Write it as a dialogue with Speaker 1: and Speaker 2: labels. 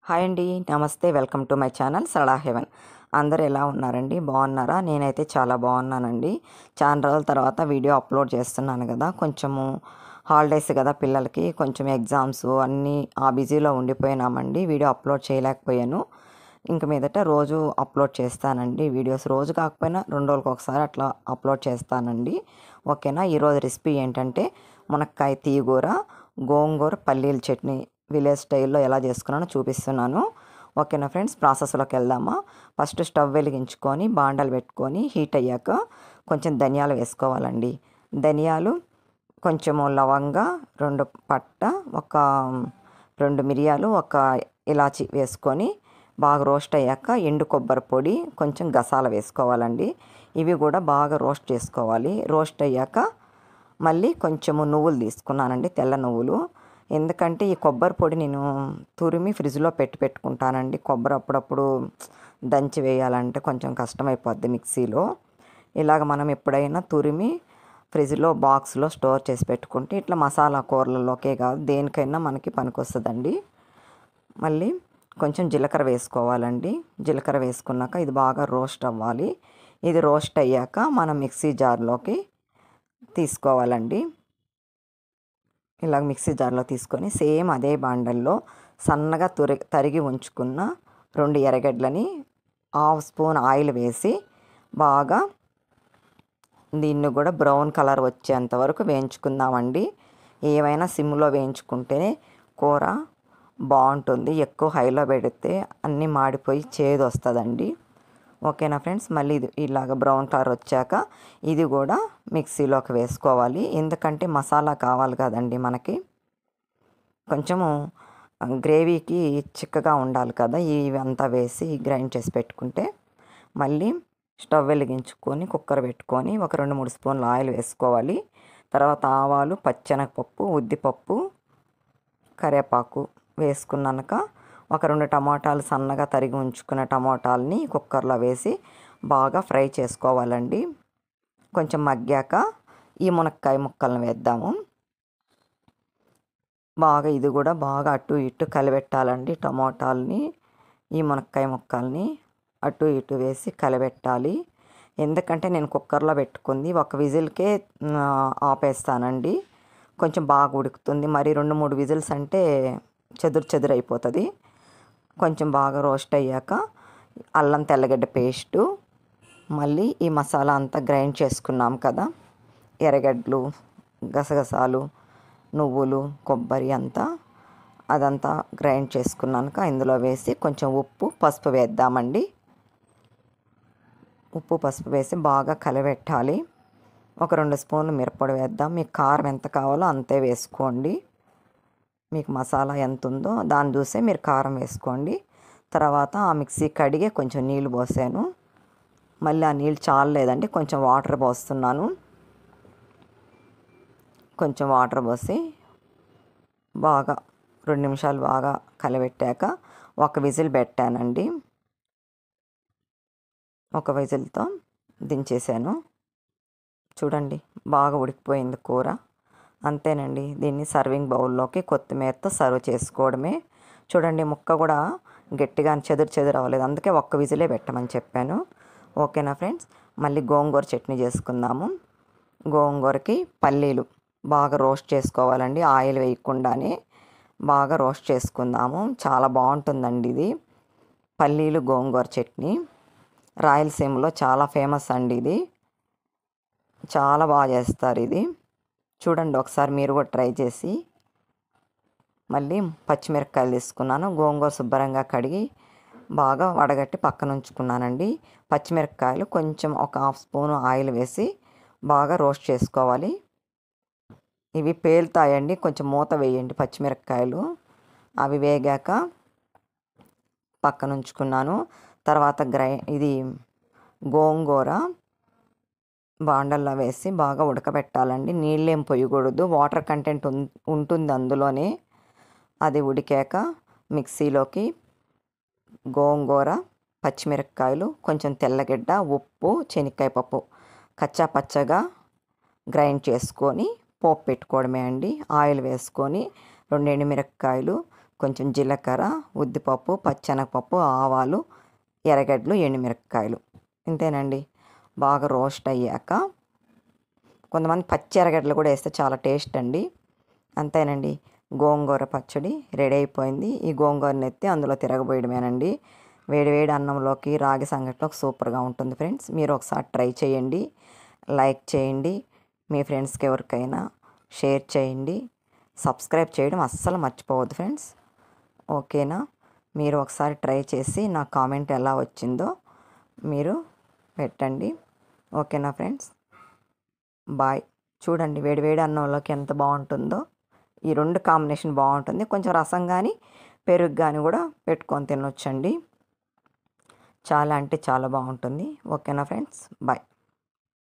Speaker 1: Hi అండి, నమస్తే. Welcome to my channel Sarala heaven. అందరూ ఎలా ఉన్నారండి? బాగున్నారా? నేనైతే చాలా బాగున్నానండి. చాలా రోజుల తర్వాత వీడియో అప్లోడ్ చేస్తున్నాను కదా. కొంచెము హాలిడేస్ కదా పిల్లలకి, కొంచెం ఎగ్జామ్స్ అన్నీ ఆ బిజీలో ఉండిపోయినామండి. వీడియో అప్లోడ్ చేయలేకపోయాను. ఇంక మీదట రోజు అప్లోడ్ చేస్తానండి వీడియోస్. రోజు కాకపోయినా 2 రోజులకు ఒకసారి అట్లా అప్లోడ్ చేస్తానండి. ఓకేనా. ఈరోజు రెసిపీ ఏంటంటే మునక్కాయ తీగూర, గోంగూర పల్లీల చట్నీ విలేజ్ స్టైల్లో ఎలా చేసుకున్నానో చూపిస్తున్నాను. ఓకేనా ఫ్రెండ్స్, ప్రాసెస్లోకి వెళ్దామా. ఫస్ట్ స్టవ్ వెలిగించుకొని బాండలు పెట్టుకొని హీట్ అయ్యాక కొంచెం ధనియాలు వేసుకోవాలండి. ధనియాలు, కొంచెము లవంగా, 2 పట్ట, ఒక 2 మిరియాలు, ఒక ఇలాచి వేసుకొని బాగా రోస్ట్ అయ్యాక ఎండు కొబ్బరి పొడి, కొంచెం గసాల వేసుకోవాలండి. ఇవి కూడా బాగా రోస్ట్ చేసుకోవాలి. రోస్ట్ అయ్యాక మళ్ళీ కొంచెము నువ్వులు తీసుకున్నానండి, తెల్ల నువ్వులు. ఎందుకంటే ఈ కొబ్బరి పొడి నేను తురిమి ఫ్రిడ్జ్లో పెట్టుకుంటానండి. కొబ్బరి అప్పుడప్పుడు దంచి వేయాలంటే కొంచెం కష్టమైపోద్ది మిక్సీలో. ఇలాగ మనం ఎప్పుడైనా తురిమి ఫ్రిడ్జ్లో బాక్స్లో స్టోర్ చేసి పెట్టుకుంటే ఇట్లా మసాలా కూరలలోకే కాదు దేనికైనా మనకి పనికొస్తుందండి. మళ్ళీ కొంచెం జీలకర్ర వేసుకోవాలండి. జీలకర్ర వేసుకున్నాక ఇది బాగా రోస్ట్ అవ్వాలి. ఇది రోస్ట్ అయ్యాక మనం మిక్సీ జార్లోకి తీసుకోవాలండి. ఇలాగ మిక్సీ జార్లో తీసుకొని సేమ్ అదే బాండల్లో సన్నగా తరిగి ఉంచుకున్న 2 ఎర్రగడ్డలని 1/2 స్పూన్ ఆయిల్ వేసి బాగా దీన్ని కూడా బ్రౌన్ కలర్ వచ్చేంత వరకు వేయించుకుందామండి. ఏమైనా సిమ్లో వేయించుకుంటేనే కూర బాగుంటుంది. ఎక్కువ హైలో పెడితే అన్నీ మాడిపోయి చేదు వస్తుందండి. ఓకేనా ఫ్రెండ్స్. మళ్ళీ ఇది ఇలాగ బ్రౌన్ కలర్ వచ్చాక ఇది కూడా మిక్సీలోకి వేసుకోవాలి. ఎందుకంటే మసాలా కావాలి కదండి మనకి, కొంచెము గ్రేవీకి చిక్కగా ఉండాలి కదా. ఇవంతా వేసి గ్రైండ్ చేసి పెట్టుకుంటే మళ్ళీ స్టవ్ వెలిగించుకొని కుక్కర్ పెట్టుకొని ఒక 2-3 స్పూన్లు ఆయిల్ వేసుకోవాలి. తర్వాత ఆవాలు, పచ్చెనగపప్పు, ఉద్దిపప్పు, కరివేపాకు వేసుకున్నాక ఒక 2 టమాటాలు సన్నగా తరిగి ఉంచుకున్న టమాటాలని కుక్కర్లో వేసి బాగా ఫ్రై చేసుకోవాలండి. కొంచెం మగ్గాక ఈ మునక్కాయ ముక్కలను వేద్దాము. బాగా ఇది కూడా బాగా అటు ఇటు కలిపెట్టాలండి. టమాటాలని, ఈ మునక్కాయ ముక్కల్ని అటు ఇటు వేసి కలిపెట్టాలి. ఎందుకంటే నేను కుక్కర్లో పెట్టుకుంది ఒక విజిల్కే ఆపేస్తానండి. కొంచెం బాగా ఉడుకుతుంది. మరి 2-3 విజిల్స్ అంటే చెదురు అయిపోతుంది. కొంచెం బాగా రోస్ట్ అయ్యాక అల్లం తెల్లగడ్డ పేస్టు, మళ్ళీ ఈ మసాలా అంతా గ్రైండ్ చేసుకున్నాం కదా, ఎర్రగడ్డలు, గసగసాలు, నువ్వులు, కొబ్బరి అదంతా గ్రైండ్ చేసుకున్నాక ఇందులో వేసి కొంచెం ఉప్పు, పసుపు వేద్దామండి. ఉప్పు, పసుపు వేసి బాగా కలబెట్టాలి. ఒక 2 స్పూన్లు మిరప్పొడి వేద్దాం. మీకు కారం ఎంత కావాలో అంతే వేసుకోండి. మీకు మసాలా ఎంత ఉందో దాన్ని చూసే మీరు కారం వేసుకోండి. తర్వాత ఆ మిక్సీ కడిగే కొంచెం నీళ్ళు పోసాను. మళ్ళీ ఆ నీళ్ళు చాలలేదండి, కొంచెం వాటర్ పోస్తున్నాను. కొంచెం వాటర్ పోసి బాగా 2 నిమిషాలు బాగా కలబెట్టాక ఒక విజిల్ పెట్టానండి. ఒక విజిల్తో దించేసాను. చూడండి బాగా ఉడికిపోయింది కూర. అంతేనండి. దీన్ని సర్వింగ్ బౌల్లోకి కొత్తిమీరతో సర్వ్ చేసుకోవడమే. చూడండి ముక్క కూడా గట్టిగా చెదురు అవ్వలేదు, అందుకే ఒక్క విజిలే పెట్టమని చెప్పాను. ఓకేనా ఫ్రెండ్స్. మళ్ళీ గోంగూర చట్నీ చేసుకుందాము. గోంగూరకి పల్లీలు బాగా రోస్ట్ చేసుకోవాలండి. ఆయిల్ వేయకుండానే బాగా రోస్ట్ చేసుకుందాము. చాలా బాగుంటుందండి ఇది పల్లీలు గోంగూర చట్నీ. రాయలసీమలో చాలా ఫేమస్ అండి ఇది. చాలా బాగా చేస్తారు ఇది. చూడండి ఒకసారి మీరు కూడా ట్రై చేసి. మళ్ళీ పచ్చిమిరపకాయలు తీసుకున్నాను. గోంగూర శుభ్రంగా కడిగి బాగా వడగట్టి పక్కన ఉంచుకున్నానండి. పచ్చిమిరపకాయలు కొంచెం ఒక 1/2 స్పూన్ ఆయిల్ వేసి బాగా రోస్ట్ చేసుకోవాలి. ఇవి పేలుతాయండి, కొంచెం మూత వేయండి పచ్చిమిరపకాయలు. అవి వేగాక పక్కన ఉంచుకున్నాను. తర్వాత ఇది గోంగూర బాండల్లో వేసి బాగా ఉడకబెట్టాలండి. నీళ్ళేం పొయ్యకూడదు, వాటర్ కంటెంట్ ఉంటుంది అందులోనే. అది ఉడికాక మిక్సీలోకి గోంగూర, పచ్చిమిరపకాయలు, కొంచెం తెల్లగడ్డ, ఉప్పు, శనక్కాయ పప్పు కచ్చా పచ్చగా గ్రైండ్ చేసుకొని పోపు పెట్టుకోవడమే అండి. ఆయిల్ వేసుకొని 2 ఎండుమిరపకాయలు, కొంచెం జీలకర్ర, ఉద్దిపప్పు, పచ్చెనగపప్పు, ఆవాలు, ఎర్రగడ్డలు, ఎండుమిరపకాయలు. ఇంతేనండి. బాగా రోస్ట్ అయ్యాక కొంతమంది పచ్చి ఎర్రగడ్డలు కూడా వేస్తే చాలా టేస్ట్ అండి. అంతేనండి. గోంగూర పచ్చడి రెడీ అయిపోయింది. ఈ గోంగూరని ఎత్తి అందులో తిరగబోయడమేనండి. వేడివేడి అన్నంలోకి రాగి సంగటిలోకి సూపర్గా ఉంటుంది ఫ్రెండ్స్. మీరు ఒకసారి ట్రై చేయండి, లైక్ చేయండి, మీ ఫ్రెండ్స్కి ఎవరికైనా షేర్ చేయండి, సబ్స్క్రైబ్ చేయడం అస్సలు మర్చిపోవద్దు ఫ్రెండ్స్. ఓకేనా? మీరు ఒకసారి ట్రై చేసి నా కామెంట్ ఎలా వచ్చిందో మీరు పెట్టండి. ఓకేనా ఫ్రెండ్స్? బాయ్. చూడండి వేడివేడి అన్నంలోకి ఎంత బాగుంటుందో. ఈ రెండు కాంబినేషన్ బాగుంటుంది. కొంచెం రసం కానీ పెరుగు కానీ కూడా పెట్టుకొని తినొచ్చండి. చాలా అంటే చాలా బాగుంటుంది. ఓకేనా ఫ్రెండ్స్? బాయ్.